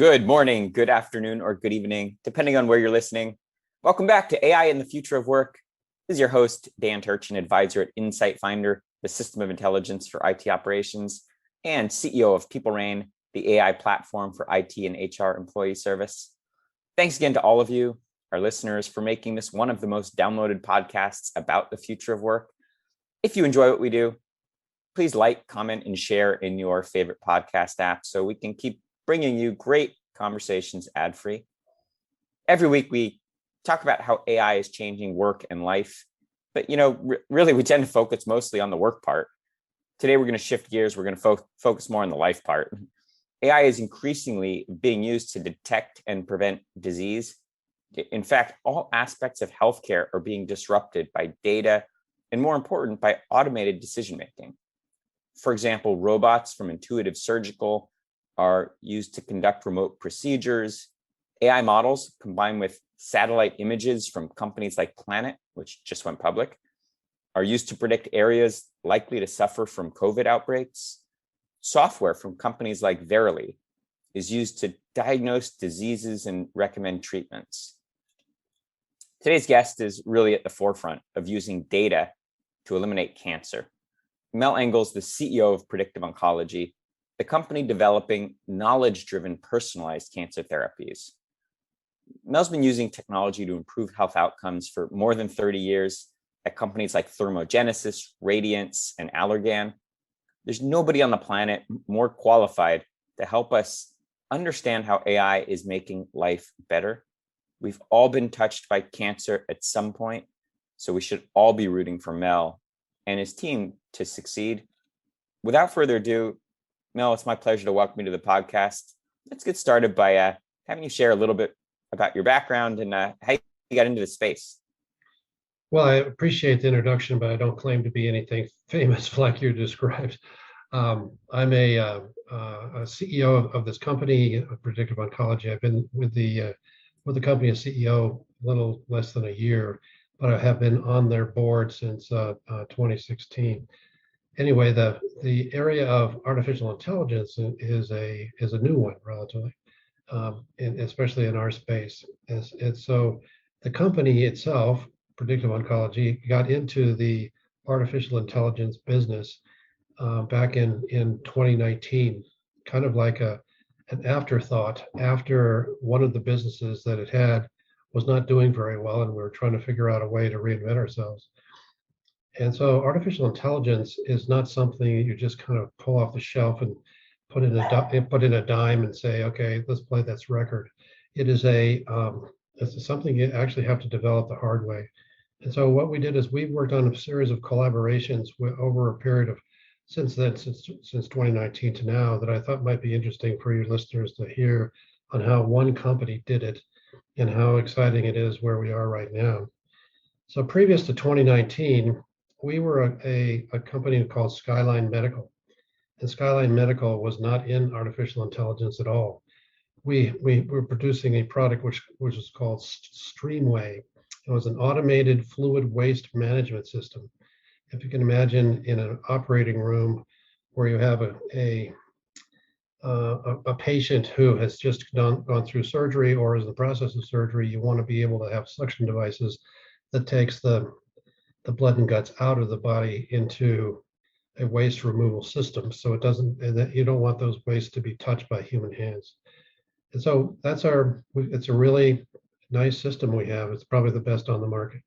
Good morning, good afternoon, or good evening, depending on where you're listening. Welcome back to AI and the Future of Work. This is your host, Dan Turchin, advisor at Insight Finder, the system of intelligence for IT operations, and CEO of PeopleRain, the AI platform for IT and HR employee service. Thanks again to all of you, our listeners, for making this one of the most downloaded podcasts about the future of work. If you enjoy what we do, please like, comment, and share in your favorite podcast app so we can keep bringing you great conversations ad-free. Every week we talk about how AI is changing work and life, but really we tend to focus mostly on the work part. Today we're going to shift gears. We're going to focus more on the life part. AI is increasingly being used to detect and prevent disease. In fact, all aspects of healthcare are being disrupted by data and, more important, by automated decision-making. For example, robots from Intuitive Surgical are used to conduct remote procedures. AI models combined with satellite images from companies like Planet, which just went public, are used to predict areas likely to suffer from COVID outbreaks. Software from companies like Verily is used to diagnose diseases and recommend treatments. Today's guest is really at the forefront of using data to eliminate cancer. Mel Engle is the CEO of Predictive Oncology, the company developing knowledge-driven personalized cancer therapies. Mel's been using technology to improve health outcomes for more than 30 years at companies like Thermogenesis, Radiance, and Allergan. There's nobody on the planet more qualified to help us understand how AI is making life better. We've all been touched by cancer at some point, so we should all be rooting for Mel and his team to succeed. Without further ado, Mel, it's my pleasure to welcome you to the podcast. Let's get started by having you share a little bit about your background and how you got into the space. Well, I appreciate the introduction, but I don't claim to be anything famous like you described. I'm a CEO of this company, Predictive Oncology. I've been with the company as CEO a little less than a year, but I have been on their board since 2016. Anyway, the area of artificial intelligence is a new one relatively, and especially in our space. And so the company itself, Predictive Oncology, got into the artificial intelligence business back in 2019, kind of like an afterthought after one of the businesses that it had was not doing very well, and we were trying to figure out a way to reinvent ourselves. And so artificial intelligence is not something you just kind of pull off the shelf and put in a dime and say, okay, let's play this record. It is it's something you actually have to develop the hard way. And so what we did is we worked on a series of collaborations over a period of since 2019 to now that I thought might be interesting for your listeners to hear on how one company did it and how exciting it is where we are right now. So previous to 2019, we were a company called Skyline Medical, and Skyline Medical was not in artificial intelligence at all. We were producing a product which was called Streamway. It was an automated fluid waste management system. If you can imagine in an operating room where you have a patient who has just gone through surgery or is in the process of surgery, you want to be able to have suction devices that takes the blood and guts out of the body into a waste removal system. So it doesn't, and that you don't want those wastes to be touched by human hands. And so it's a really nice system we have. It's probably the best on the market.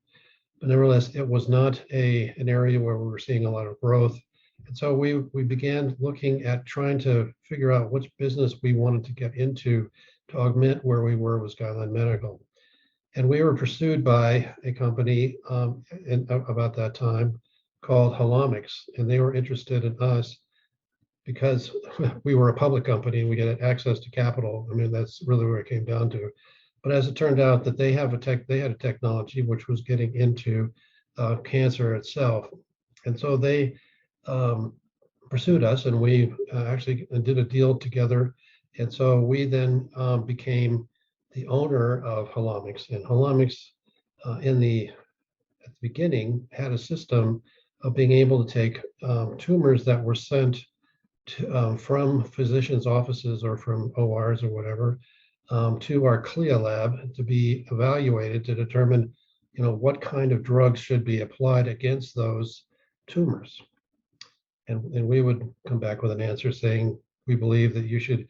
But nevertheless, it was not an area where we were seeing a lot of growth. And so we began looking at trying to figure out which business we wanted to get into to augment where we were with Skyline Medical. And we were pursued by a company about that time called Holomics, and they were interested in us because we were a public company and we had access to capital. I mean, that's really where it came down to. But as it turned out that they had a technology which was getting into cancer itself, and so they pursued us, and we actually did a deal together. And so we then became the owner of Holomics, and Holomics at the beginning had a system of being able to take tumors that were sent from physicians' offices or from ORs or whatever to our CLIA lab to be evaluated to determine, what kind of drugs should be applied against those tumors. And we would come back with an answer saying, we believe that you should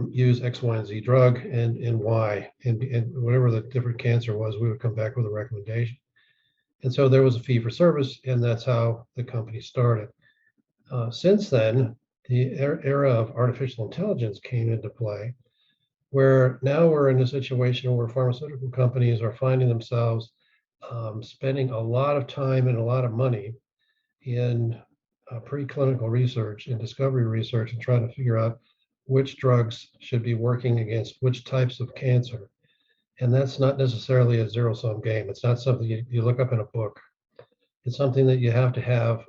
use X, Y, and Z drug and Y, and whatever the different cancer was, we would come back with a recommendation. And so there was a fee for service, and that's how the company started. Since then, the era of artificial intelligence came into play, where now we're in a situation where pharmaceutical companies are finding themselves spending a lot of time and a lot of money in preclinical research and discovery research and trying to figure out which drugs should be working against which types of cancer. And that's not necessarily a zero-sum game. It's not something you look up in a book. It's something that you have to have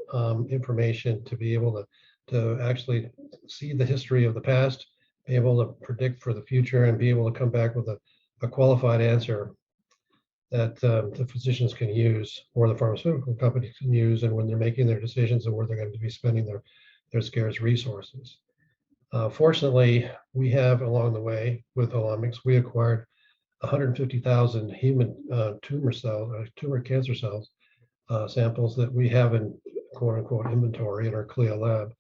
information to be able to actually see the history of the past, be able to predict for the future, and be able to come back with a qualified answer that the physicians can use or the pharmaceutical companies can use, and when they're making their decisions and where they're going to be spending their scarce resources. Fortunately, we have along the way with Omics, we acquired 150,000 human tumor cancer cells samples that we have in quote unquote inventory in our CLIA lab.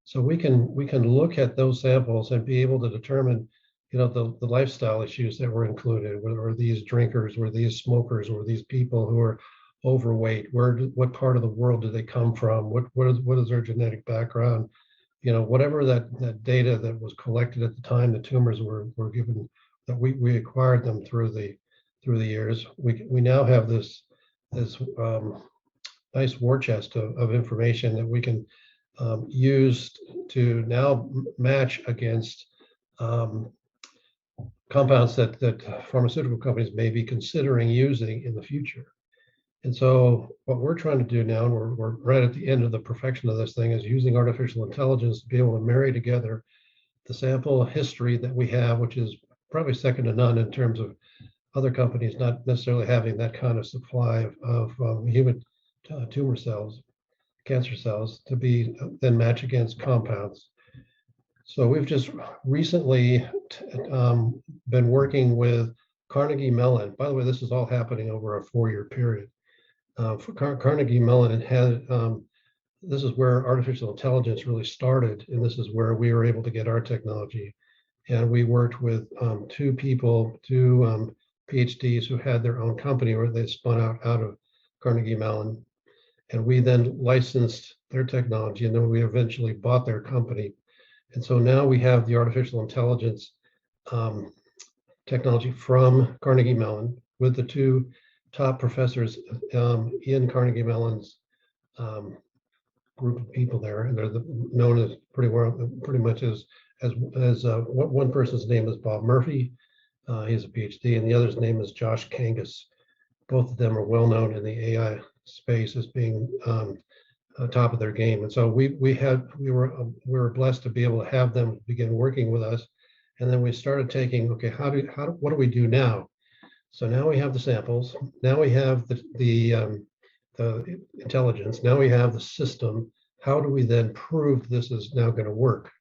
So we can look at those samples and be able to determine, the lifestyle issues that were included. Were these drinkers? Were these smokers? Were these people who are overweight? What part of the world do they come from? What is their genetic background? Whatever that data that was collected at the time the tumors were given, that we acquired them through the years. We now have this nice war chest of information that we can use to now match against compounds that pharmaceutical companies may be considering using in the future. And so what we're trying to do now, and we're right at the end of the perfection of this thing, is using artificial intelligence to be able to marry together the sample history that we have, which is probably second to none in terms of other companies not necessarily having that kind of supply of human tumor cells, cancer cells, to be then match against compounds. So we've just recently been working with Carnegie Mellon. By the way, this is all happening over a 4-year period. For Carnegie Mellon, this is where artificial intelligence really started, and this is where we were able to get our technology. And we worked with two PhDs who had their own company, where they spun out of Carnegie Mellon. And we then licensed their technology, and then we eventually bought their company. And so now we have the artificial intelligence technology from Carnegie Mellon with the two top professors in Carnegie Mellon's group of people there, and they're known as pretty much as one person's name is Bob Murphy. He's a PhD, and the other's name is Josh Kangas. Both of them are well known in the AI space as being top of their game. And so we were blessed to be able to have them begin working with us. And then we started taking, okay, what do we do now? So now we have the samples. Now we have the intelligence. Now we have the system. How do we then prove this is now going to work?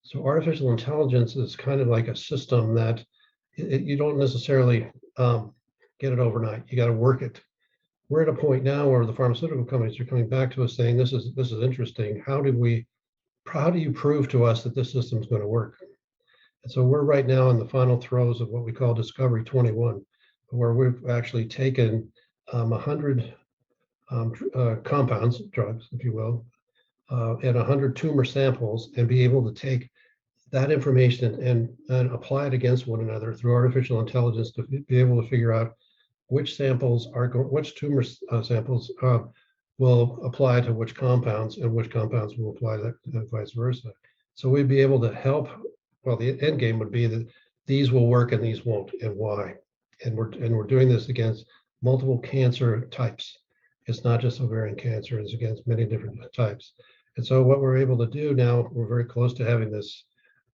So artificial intelligence is kind of like a system that you don't necessarily get it overnight. You got to work it. We're at a point now where the pharmaceutical companies are coming back to us saying, this is interesting. How do you prove to us that this system is going to work? And so we're right now in the final throes of what we call Discovery 21, where we've actually taken 100 compounds, drugs, if you will, and 100 tumor samples, and be able to take that information and apply it against one another through artificial intelligence to be able to figure out which tumor samples will apply to which compounds, and which compounds will apply to that, and vice versa. So we'd be able to help. Well, the end game would be that these will work and these won't, and why. And we're doing this against multiple cancer types. It's not just ovarian cancer; it's against many different types. And so what we're able to do now, we're very close to having this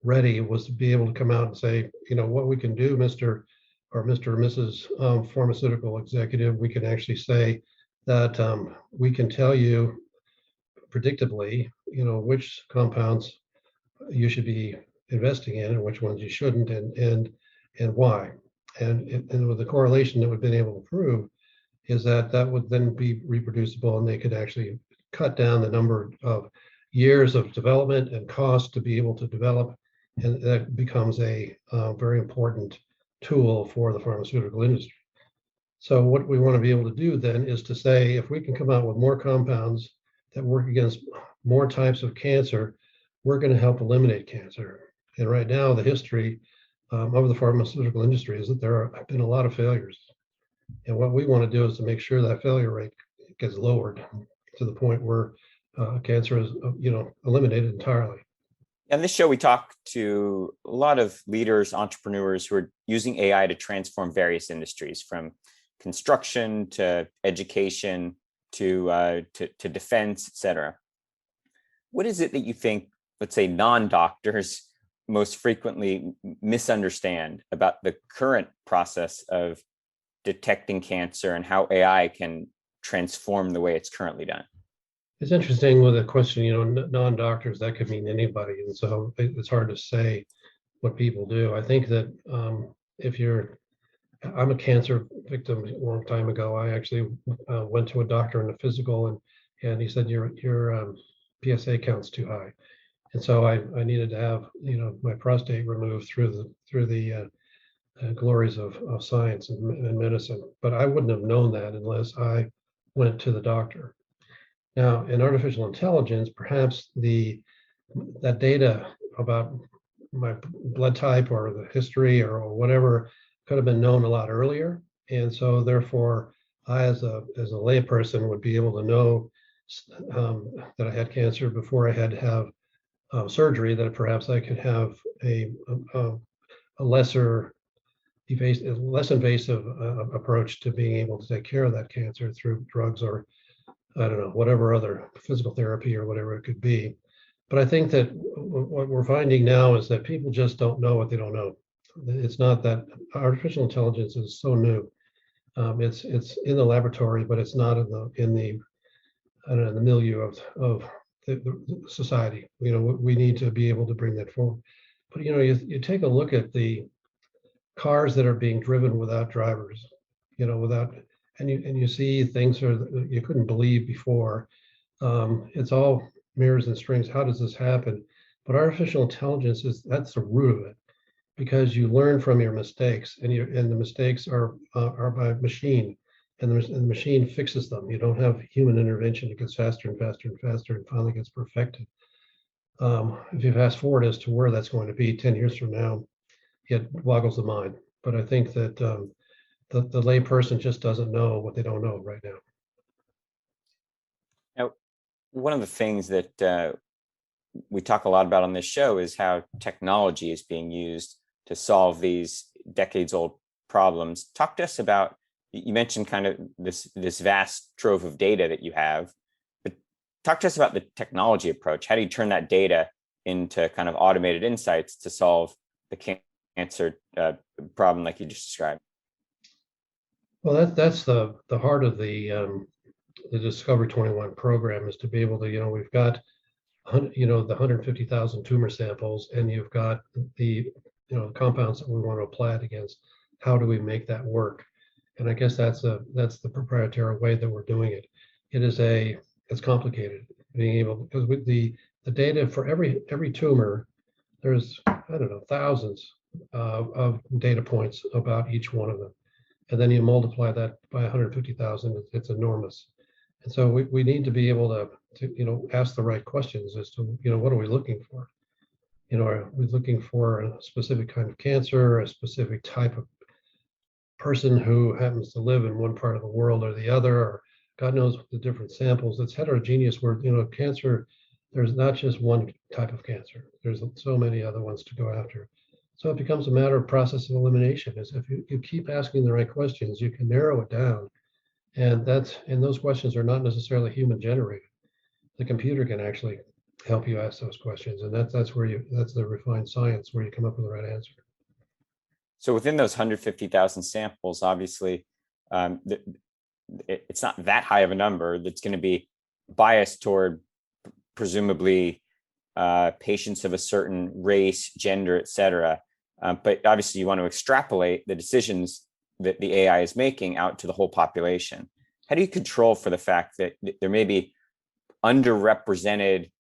ready, was to be able to come out and say, what we can do, Mr. or Mrs. Pharmaceutical executive, we can actually say that we can tell you predictably, which compounds you should be investing in and which ones you shouldn't, and why. And with the correlation that we've been able to prove is that that would then be reproducible, and they could actually cut down the number of years of development and cost to be able to develop, and that becomes a very important tool for the pharmaceutical industry. So what we want to be able to do then is to say, if we can come out with more compounds that work against more types of cancer, we're going to help eliminate cancer. And right now, the history of the pharmaceutical industry is that there have been a lot of failures. And what we want to do is to make sure that failure rate gets lowered to the point where cancer is, eliminated entirely. On this show, we talk to a lot of leaders, entrepreneurs who are using AI to transform various industries, from construction to education to defense, et cetera. What is it that you think, let's say, non-doctors most frequently misunderstand about the current process of detecting cancer and how AI can transform the way it's currently done? It's interesting with a question, non-doctors, that could mean anybody. And so it's hard to say what people do. I think that I'm a cancer victim a long time ago. I actually went to a doctor in a physical, and he said, your PSA count's too high. And so I needed to have, my prostate removed through the glories of science and medicine. But I wouldn't have known that unless I went to the doctor. Now, in artificial intelligence, perhaps that data about my blood type or the history or whatever could have been known a lot earlier. And so therefore, I, as a layperson, would be able to know that I had cancer before I had to have surgery, that perhaps I could have a less invasive approach to being able to take care of that cancer through drugs, or I don't know, whatever other physical therapy or whatever it could be. But I think that what we're finding now is that people just don't know what they don't know. It's not that artificial intelligence is so new. It's in the laboratory, but it's not in the milieu of the society. We need to be able to bring that forward. But you take a look at the cars that are being driven without drivers, and you see things that you couldn't believe before. It's all mirrors and strings. How does this happen? But artificial intelligence that's the root of it, because you learn from your mistakes, and the mistakes are by machine, and the machine fixes them. You don't have human intervention. It gets faster and faster and faster, and finally gets perfected. If you fast forward as to where that's going to be 10 years from now, it boggles the mind. But I think that the lay person just doesn't know what they don't know right now. Now, one of the things that we talk a lot about on this show is how technology is being used to solve these decades-old problems. Talk to us about, you mentioned kind of this vast trove of data that you have, but talk to us about the technology approach. How do you turn that data into kind of automated insights to solve the cancer problem like you just described? Well, that's the heart of the Discovery 21 program, is to be able to, we've got, the 150,000 tumor samples, and you've got the, compounds that we want to apply it against. How do we make that work? And I guess that's the proprietary way that we're doing it. It's complicated being able, because with the data for every tumor, there's, I don't know, thousands of data points about each one of them. And then you multiply that by 150,000, it's enormous. And so we need to be able to ask the right questions as to, what are we looking for? Are we looking for a specific kind of cancer, a specific type of person who happens to live in one part of the world or the other, or God knows the different samples? It's heterogeneous where, cancer, there's not just one type of cancer. There's so many other ones to go after. So it becomes a matter of process of elimination. Is if you keep asking the right questions, you can narrow it down. And those questions are not necessarily human generated. The computer can actually help you ask those questions. And that's the refined science where you come up with the right answer. So within those 150,000 samples, obviously, it's not that high of a number that's going to be biased toward presumably patients of a certain race, gender, et cetera. But obviously you want to extrapolate the decisions that the AI is making out to the whole population. How do you control for the fact that there may be underrepresented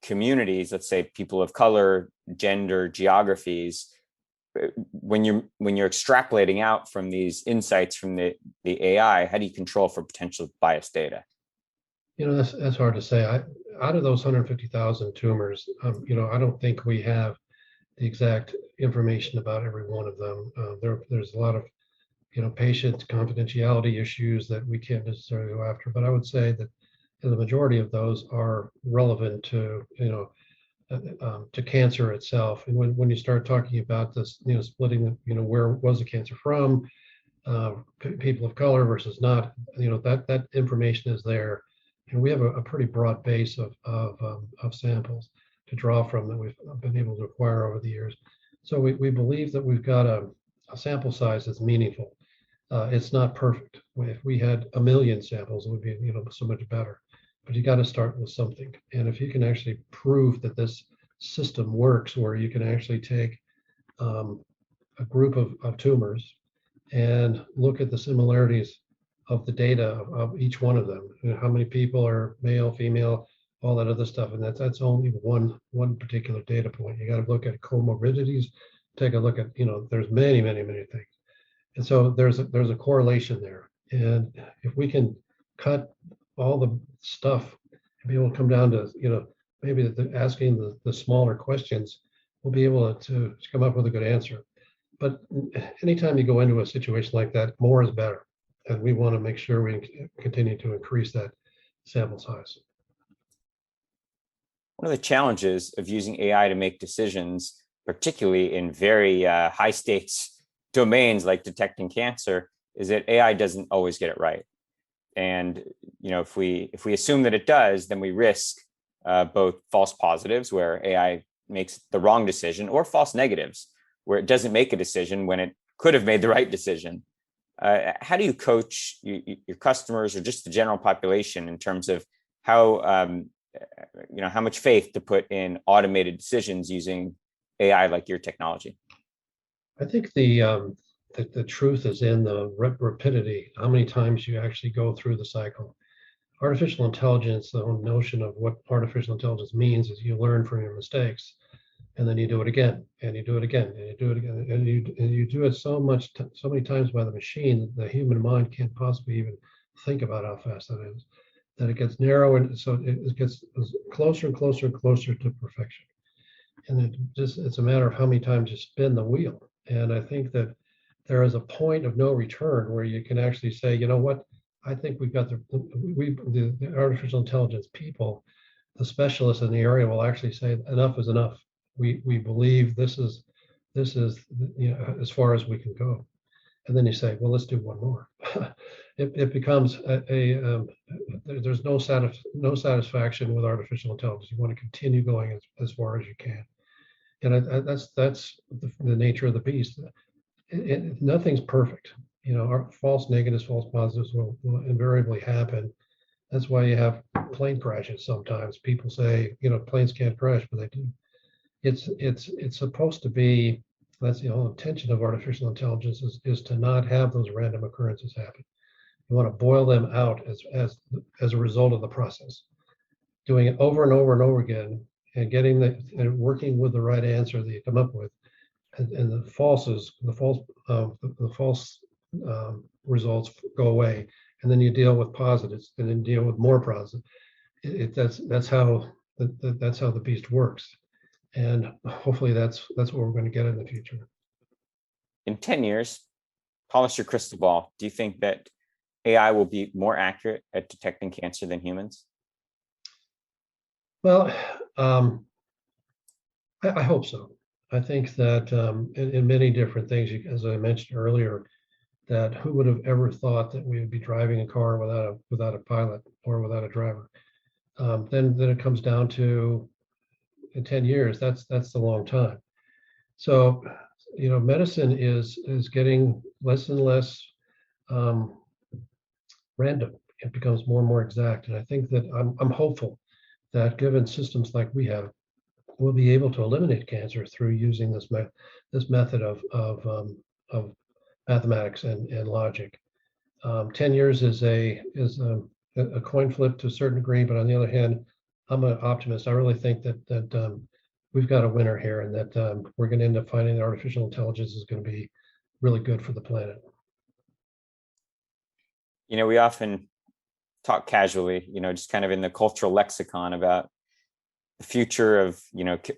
communities, let's say people of color, gender, geographies, when you're extrapolating out from these insights from the AI, how do you control for potential biased data? That's hard to say. Out of those 150,000 tumors, I don't think we have the exact information about every one of them. There's a lot of patient confidentiality issues that we can't necessarily go after. But I would say that the majority of those are relevant to to cancer itself. And when you start talking about this, splitting, where was the cancer from, people of color versus not, that information is there. And we have a pretty broad base of samples to draw from that we've been able to acquire over the years. So we believe that we've got a sample size that's meaningful. It's not perfect. If we had 1 million samples, it would be so much better. But you got to start with something. And if you can actually prove that this system works, where you can actually take a group of tumors and look at the similarities of the data of each one of them, how many people are male, female, all that other stuff, and that's only one particular data point. You got to look at comorbidities, take a look at there's many things, and so there's a correlation there. And if we can cut all the stuff and be able to come down to maybe asking the smaller questions, we'll be able to come up with a good answer. But anytime you go into a situation like that, more is better. And we want to make sure we continue to increase that sample size. One of the challenges of using AI to make decisions, particularly in very high stakes domains like detecting cancer, is that AI doesn't always get it right. And if we assume that it does, then we risk both false positives, where AI makes the wrong decision, or false negatives, where it doesn't make a decision when it could have made the right decision. How do you coach your customers or just the general population in terms of how how much faith to put in automated decisions using AI like your technology? I think the truth is in the rapidity, how many times you actually go through the cycle. Artificial intelligence, the whole notion of what artificial intelligence means is you learn from your mistakes, and then you do it again, and you do it again, and you do it again, and you do it so many times by the machine, the human mind can't possibly even think about how fast that is, that it gets narrow, and so it gets closer and closer and closer to perfection. And it's a matter of how many times you spin the wheel. And I think that there is a point of no return where you can actually say, you know what, I think we've got the artificial intelligence people, the specialists in the area will actually say enough is enough. We believe this is as far as we can go. And then you say, well, let's do one more. It becomes there's no satisfaction with artificial intelligence. You want to continue going as far as you can. And that's the nature of the beast. Nothing's perfect. Our false negatives, false positives will invariably happen. That's why you have plane crashes sometimes. People say, planes can't crash, but they do. It's supposed to be, that's the whole intention of artificial intelligence is to not have those random occurrences happen. You want to boil them out as a result of the process. Doing it over and over and over again, and and working with the right answer that you come up with, and the false results go away, and then you deal with positives, and then deal with more positives. That's how the beast works, and hopefully that's what we're going to get in the future. In 10 years, polish your crystal ball. Do you think that AI will be more accurate at detecting cancer than humans? Well, I hope so. I think that in many different things, as I mentioned earlier, that who would have ever thought that we would be driving a car without a pilot or without a driver? Then it comes down to, in 10 years, that's the long time. So, medicine is getting less and less random. It becomes more and more exact. And I think that I'm hopeful that given systems like we have, we'll be able to eliminate cancer through using this method of mathematics and logic. 10 years is a coin flip to a certain degree, but on the other hand, I'm an optimist. I really think that we've got a winner here, and that we're going to end up finding that artificial intelligence is going to be really good for the planet. We often talk casually, just kind of in the cultural lexicon about the future of,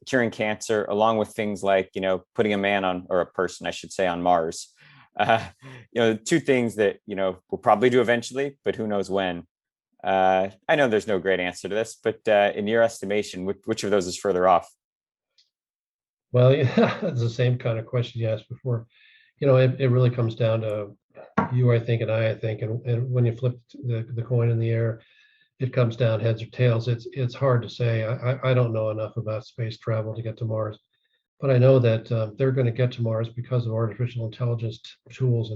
curing cancer, along with things like, putting a man on, or a person, I should say, on Mars. Two things that, we'll probably do eventually, but who knows when. I know there's no great answer to this, but in your estimation, which of those is further off? Well, yeah, it's the same kind of question you asked before. It really comes down to you, I think, and I think, and when you flip the coin in the air, it comes down heads or tails. It's hard to say. I don't know enough about space travel to get to Mars, but I know that they're going to get to Mars because of artificial intelligence tools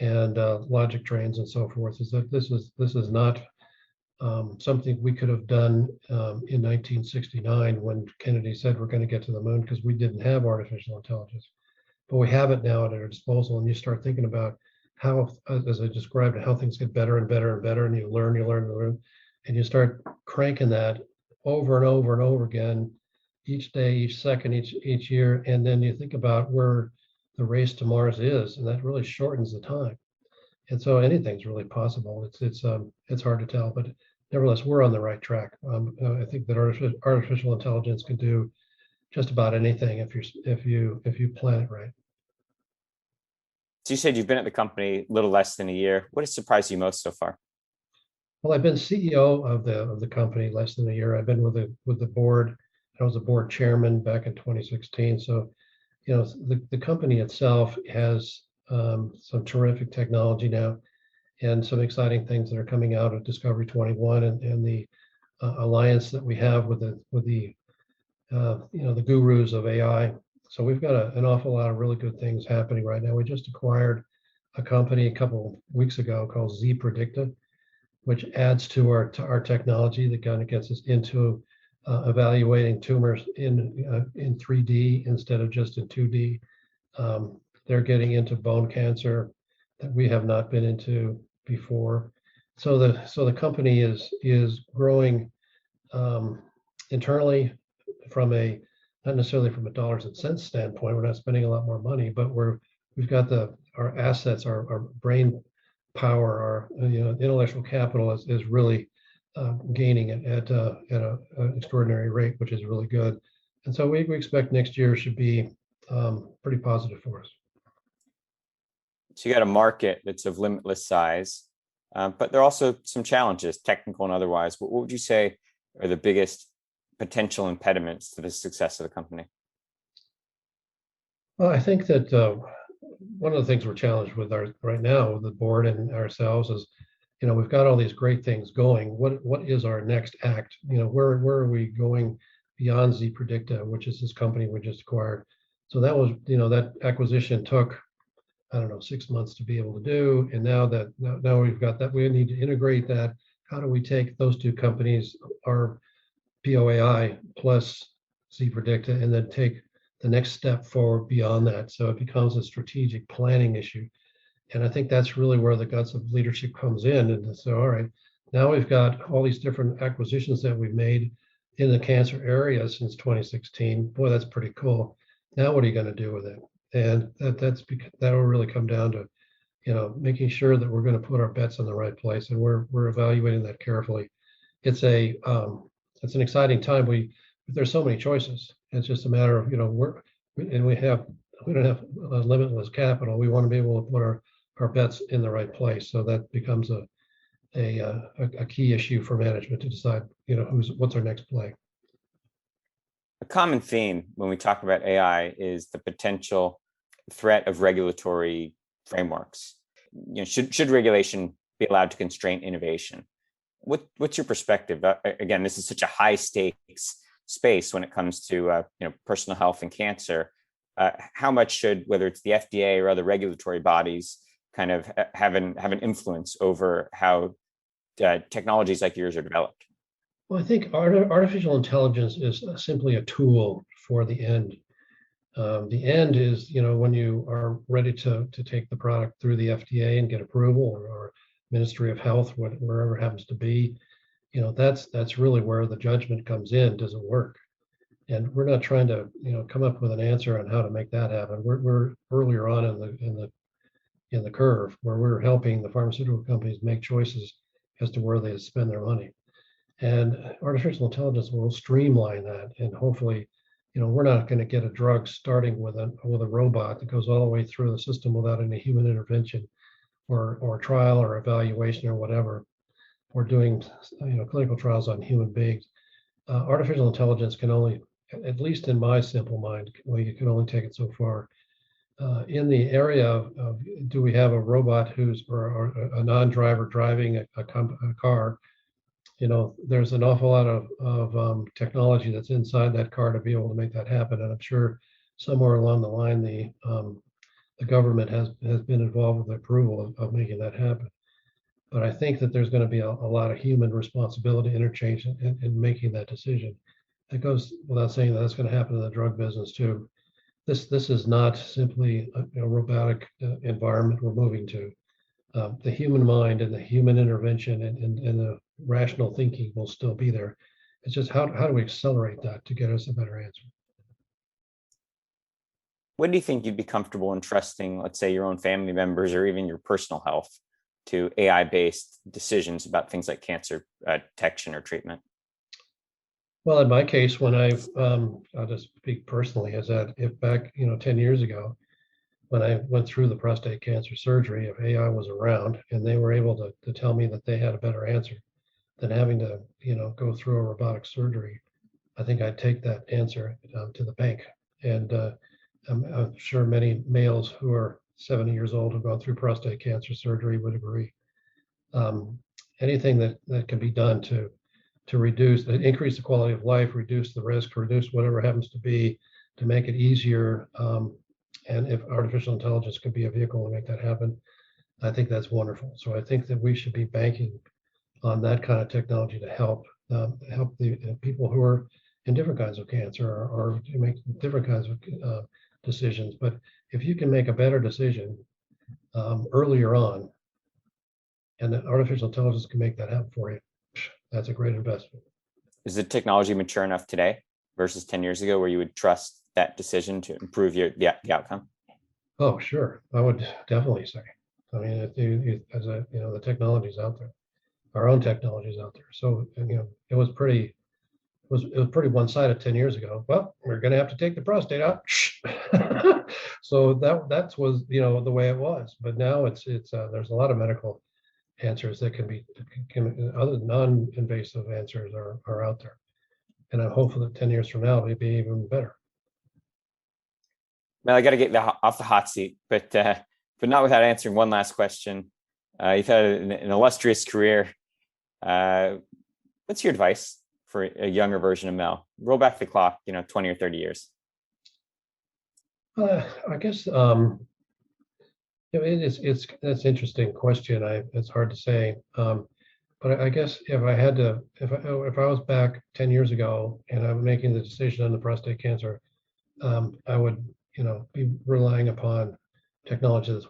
and logic trains and so forth. Is that this is not something we could have done in 1969 when Kennedy said we're going to get to the moon, because we didn't have artificial intelligence, but we have it now at our disposal. And you start thinking about how, as I described, how things get better and better and better, and you learn, and you start cranking that over and over and over again, each day, each second, each year, and then you think about where the race to Mars is, and that really shortens the time. And so anything's really possible. It's hard to tell, but nevertheless, we're on the right track. I think that artificial intelligence can do just about anything if you plan it right. So you said you've been at the company a little less than a year. What has surprised you most so far? Well, I've been CEO of the company less than a year. I've been with the board. I was a board chairman back in 2016. So, the company itself has some terrific technology now, and some exciting things that are coming out of Discovery 21 and the alliance that we have with the the gurus of AI. So we've got an awful lot of really good things happening right now. We just acquired a company a couple weeks ago called Z Predictive, which adds to our technology that kind of gets us into evaluating tumors in 3D instead of just in 2D. They're getting into bone cancer that we have not been into before. So the company is growing internally from not necessarily from a dollars and cents standpoint. We're not spending a lot more money, but we've got our assets, our brain power, our intellectual capital is really gaining at an extraordinary rate, which is really good. And so we expect next year should be pretty positive for us. So you got a market that's of limitless size, but there are also some challenges, technical and otherwise. What would you say are the biggest potential impediments to the success of the company? Well, I think that one of the things we're challenged with right now with the board and ourselves is, we've got all these great things going. What is our next act? Where are we going beyond Z Predicta, which is this company we just acquired? So that was, that acquisition took, I don't know, 6 months to be able to do. And now we've got that, we need to integrate that. How do we take those two companies, our POAI plus Z Predicta, and then take the next step forward beyond that? So it becomes a strategic planning issue. And I think that's really where the guts of leadership comes in. And so, all right, now we've got all these different acquisitions that we've made in the cancer area since 2016. Boy, that's pretty cool. Now, what are you going to do with it? And that will really come down to, making sure that we're going to put our bets in the right place, and we're evaluating that carefully. It's an exciting time. There's so many choices. It's just a matter of, we don't have limitless capital. We want to be able to put our bets in the right place. So that becomes a key issue for management to decide, what's our next play. A common theme when we talk about AI is the potential threat of regulatory frameworks. Should regulation be allowed to constrain innovation? What's your perspective? Again, this is such a high stakes space when it comes to personal health and cancer. How much should, whether it's the FDA or other regulatory bodies, kind of have an influence over how technologies like yours are developed? Well, I think artificial intelligence is simply a tool for the end. The end is, when you are ready to take the product through the FDA and get approval, or Ministry of Health, wherever it happens to be. That's really where the judgment comes in. Does it work? And we're not trying to, come up with an answer on how to make that happen. We're earlier on in the curve, where we're helping the pharmaceutical companies make choices as to where they spend their money. And artificial intelligence will streamline that, and hopefully, we're not going to get a drug starting with a robot that goes all the way through the system without any human intervention, or trial or evaluation or whatever. We're doing clinical trials on human beings. Artificial intelligence can only, at least in my simple mind, you can only take it so far. In the area of do we have a robot or a non-driver driving a car? There's an awful lot of technology that's inside that car to be able to make that happen. And I'm sure somewhere along the line, the government has been involved with the approval of making that happen. But I think that there's going to be a lot of human responsibility interchange in making that decision. It goes without saying that that's going to happen in the drug business too. This is not simply a robotic environment we're moving to. The human mind and the human intervention and the rational thinking will still be there. It's just how do we accelerate that to get us a better answer? When do you think you'd be comfortable entrusting, let's say, your own family members or even your personal health to AI-based decisions about things like cancer detection or treatment? Well, in my case, when I'll just speak personally, is that if back, 10 years ago, when I went through the prostate cancer surgery, if AI was around and they were able to tell me that they had a better answer than having to, go through a robotic surgery, I think I'd take that answer to the bank. And I'm sure many males who are 70 years old who've gone through prostate cancer surgery would agree. Anything that can be done to increase the quality of life, reduce the risk, reduce whatever happens to be, to make it easier. And if artificial intelligence could be a vehicle to make that happen, I think that's wonderful. So I think that we should be banking on that kind of technology to help the people who are in different kinds of cancer, or to make different kinds of decisions. But if you can make a better decision earlier on, and the artificial intelligence can make that happen for you, that's a great investment. Is the technology mature enough today versus 10 years ago where you would trust that decision to improve the outcome? Oh, sure. I would definitely say. I mean, the technology's out there. Our own technology's out there. So, it was pretty one-sided 10 years ago. Well, we're going to have to take the prostate out. So that was, the way it was. But now it's there's a lot of medical answers that can other non-invasive answers are out there. And I'm hopeful that 10 years from now, it'll be even better. Mel, I got to get off the hot seat, but not without answering one last question. You've had an illustrious career. What's your advice for a younger version of Mel? Roll back the clock, 20 or 30 years. I guess that's an interesting question. It's hard to say, but I guess if I was back 10 years ago and I'm making the decision on the prostate cancer, I would be relying upon technology that's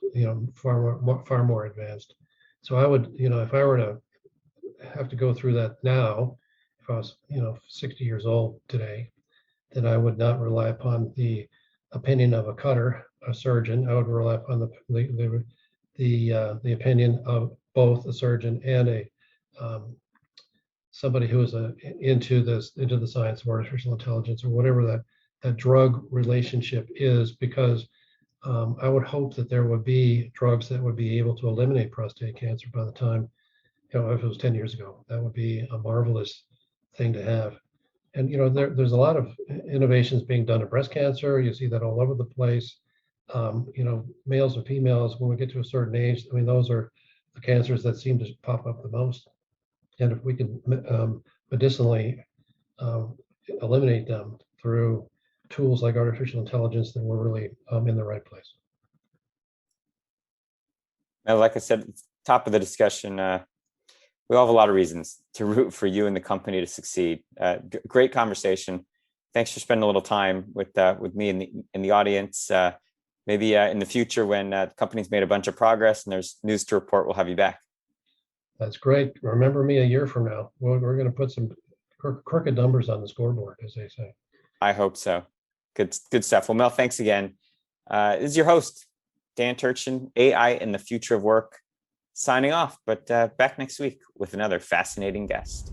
far more advanced. So I would, if I were to have to go through that now, if I was 60 years old today, then I would not rely upon the opinion of a surgeon. I would rely upon the opinion of both a surgeon and somebody who is into the science of artificial intelligence, or whatever that drug relationship is, because I would hope that there would be drugs that would be able to eliminate prostate cancer by the time, if it was 10 years ago. That would be a marvelous thing to have. And there's a lot of innovations being done in breast cancer. You see that all over the place. Males and females, when we get to a certain age, I mean, those are the cancers that seem to pop up the most. And if we can medicinally eliminate them through tools like artificial intelligence, then we're really in the right place. Now, like I said, top of the discussion, we all have a lot of reasons to root for you and the company to succeed. Great conversation. Thanks for spending a little time with me in the audience. Maybe in the future, when the company's made a bunch of progress and there's news to report, we'll have you back. That's great. Remember me a year from now. We're going to put some crooked numbers on the scoreboard, as they say. I hope so. Good stuff. Well, Mel, thanks again. This is your host, Dan Turchin, AI and the Future of Work, signing off, but back next week with another fascinating guest.